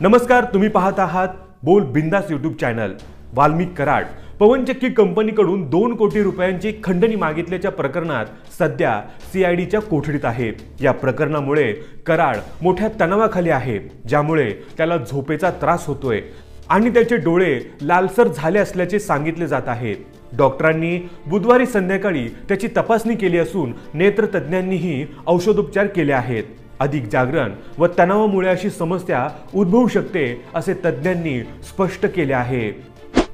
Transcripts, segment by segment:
नमस्कार, तुम्ही पाहत आहात बोल बिंदास यूट्यूब चॅनल। वाल्मिक कराड पवनचक्की कंपनीकडून 2 कोटी रुपयांची खंडणी मागितल्याच्या प्रकरणात सध्या सीआयडीच्या कोठडीत आहे। या प्रकरणामुळे कराड मोठ्या तणावाखाली आहे, ज्यामुळे त्याला झोपेचा त्रास होतोय आणि त्याचे डोळे लालसर झाले असल्याचे सांगितले जात आहे। डॉक्टरांनी बुधवारी संध्याकाळी त्याची तपासणी केली असून नेत्रतज्ञांनीही औषधोपचार केले आहेत। अधिक जागरण व तणावामुळे अशी समस्या उद्भवू शकते असे तज्ञांनी स्पष्ट केले आहे।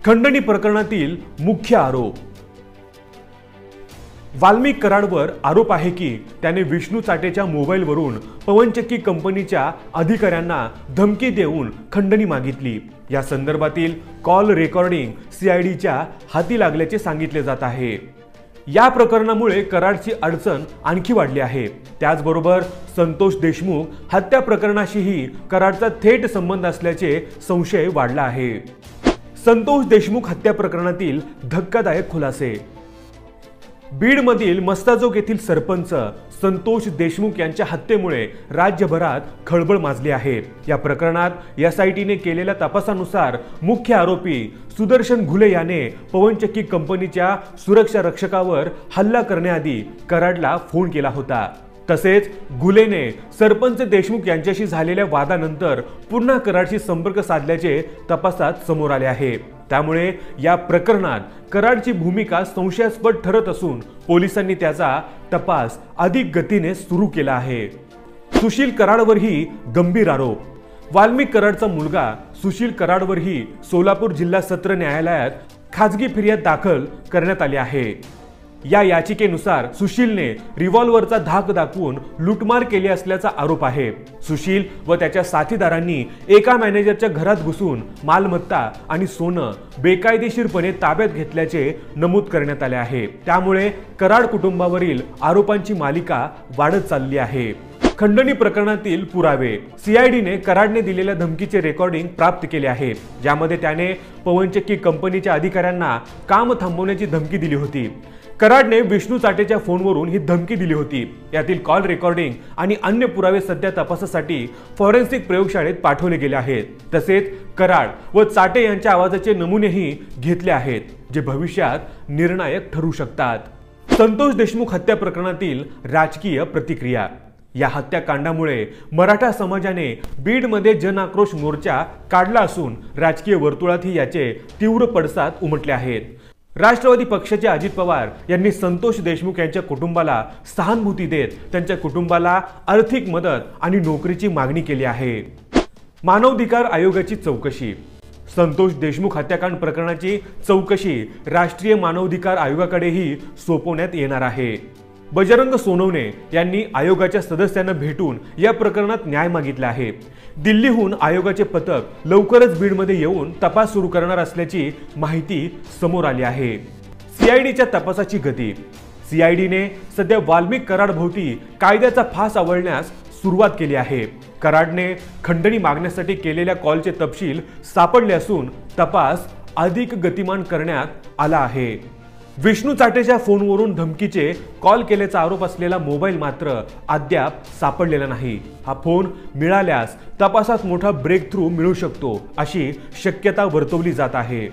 खंडणी प्रकरणातील मुख्य आरोप। वाल्मिक कराडवर आरोप आहे की त्याने विष्णू चाटेच्या मोबाईलवरून पवनचक्की कंपनीच्या अधिकाऱ्यांना धमकी देऊन खंडणी मागितली। या संदर्भातील कॉल रेकॉर्डिंग सीआयडीच्या हाती लागल्याचे सांगितले जात आहे। या प्रकरणामुळे कराडची अडचण आणखी वाढली आहे। त्याचबरोबर संतोष देशमुख हत्या प्रकरणाशीही कराडचा थेट संबंध असल्याचे संशय वाढला आहे। संतोष देशमुख हत्या प्रकरणातील धक्कादायक खुलासे। बीडमधील मस्ताजोग येथील सरपंच संतोष देशमुख यांच्या हत्येमुळे राज्यभरात खळबळ माजली आहे। या प्रकरणात एसआयटीने केलेल्या तपासानुसार मुख्य आरोपी सुदर्शन घुले याने पवनचक्की कंपनीच्या सुरक्षा रक्षकावर हल्ला करण्याआधी कराडला फोन केला होता। तसेच घुलेने सरपंच देशमुख यांच्याशी झालेल्या वादानंतर पुन्हा कराडशी संपर्क साधल्याचे तपासात समोर आले आहे। त्यामुळे या प्रकरणात कराडची भूमिका संशयास्पद ठरत असून पोलिसांनी त्याचा तपास अधिक गतीने सुरू केला आहे। सुशील कराडवरही गंभीर आरोप। वाल्मिक कराडचा मुलगा सुशील कराडवरही सोलापूर जिल्हा सत्र न्यायालयात खाजगी फिर्याद दाखल करण्यात आली आहे। या याचिकेनुसार सुशीलने रिव्हॉल्व्हरचा धाक दाखवून लूटमार केली असल्याचा आरोप आहे। सुशील व त्याच्या साथीदारांनी एका मॅनेजरच्या घरात घुसून मालमत्ता आणि सोनं बेकायदेशीरपणे ताब्यात घेतल्याचे नमूद करण्यात आले आहे। त्यामुळे कराड कुटुंबावरील आरोपांची मालिका वाढत चालली आहे। खंडणी प्रकरणातील पुरावे। सीआयडीने कराडने दिलेल्या धमकीचे रेकॉर्डिंग प्राप्त केले आहे, ज्यामध्ये त्याने पवनचक्की कंपनीच्या अधिकाऱ्यांना काम थांबवण्याची धमकी दिली होती। कराडने विष्णू चाटेच्या फोनवरून ही धमकी दिली होती। यातील कॉल रेकॉर्डिंग आणि अन्य पुरावे सध्या तपासासाठी फॉरेन्सिक प्रयोगशाळेत पाठवले गेले आहेत। तसेच कराड व चाटे यांच्या आवाजाचे नमुनेही घेतले आहेत, जे भविष्यात निर्णायक ठरू शकतात। संतोष देशमुख हत्या प्रकरणातील राजकीय प्रतिक्रिया। या हत्याकांडामुळे मराठा समाजाने बीडमध्ये जनआक्रोश मोर्चा काढला असून राजकीय वर्तुळातही याचे तीव्र पडसाद उमटले आहेत। राष्ट्रवादी पक्षाचे अजित पवार यांनी संतोष देशमुख यांच्या कुटुंबाला सहानुभूती देत त्यांच्या कुटुंबाला आर्थिक मदत आणि नोकरीची मागणी केली आहे। मानवाधिकार आयोगाची चौकशी। संतोष देशमुख हत्याकांड प्रकरणाची चौकशी राष्ट्रीय मानवाधिकार आयोगाकडेही सोपवण्यात येणार आहे। बजरंग सोनवणे यांनी आयोगाच्या सदस्यांना भेटून या प्रकरणात न्याय मागितला आहे। दिल्लीहून आयोगाचे पथक लवकरच बीडमध्ये येऊन तपास सुरू करणार असल्याची माहिती समोर आली आहे। सीआयडीच्या तपासाची गती। सीआयडीने सध्या वाल्मिक कराड भोवती कायद्याचा फास आवळण्यास सुरुवात केली आहे। कराडने खंडणी मागण्यासाठी केलेल्या कॉलचे तपशील सापडले असून तपास अधिक गतिमान करण्यात आला आहे। विष्णू चाटेच्या फोनवरून धमकीचे कॉल केल्याचा आरोप असलेला मोबाईल मात्र अद्याप सापडलेला नाही। हा फोन मिळाल्यास तपासात मोठा ब्रेक थ्रू मिळू शकतो अशी शक्यता वर्तवली जात आहे।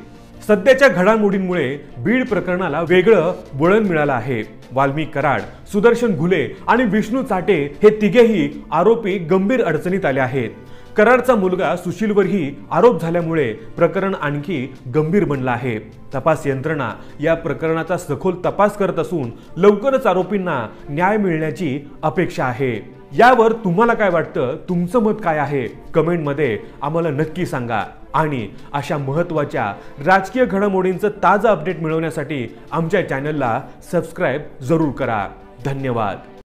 सध्याच्या घडामोडींमुळे बीड प्रकरणाला वेगळं वळण मिळालं आहे। वाल्मिक कराड, सुदर्शन घुले आणि विष्णू चाटे हे तिघेही आरोपी गंभीर अडचणीत आले आहेत। कराडचा मुलगा सुशीलवरही आरोप झाल्यामुळे प्रकरण आणखी गंभीर बनलं आहे। तपास यंत्रणा या प्रकरणाचा सखोल तपास करत असून लवकरच आरोपींना न्याय मिळण्याची अपेक्षा आहे। यावर तुम्हाला काय वाटतं? तुमचं मत काय आहे? कमेंटमध्ये आम्हाला नक्की सांगा आणि अशा महत्त्वाच्या राजकीय घडामोडींचं ताजं अपडेट मिळवण्यासाठी आमच्या चॅनलला सबस्क्राइब जरूर करा। धन्यवाद।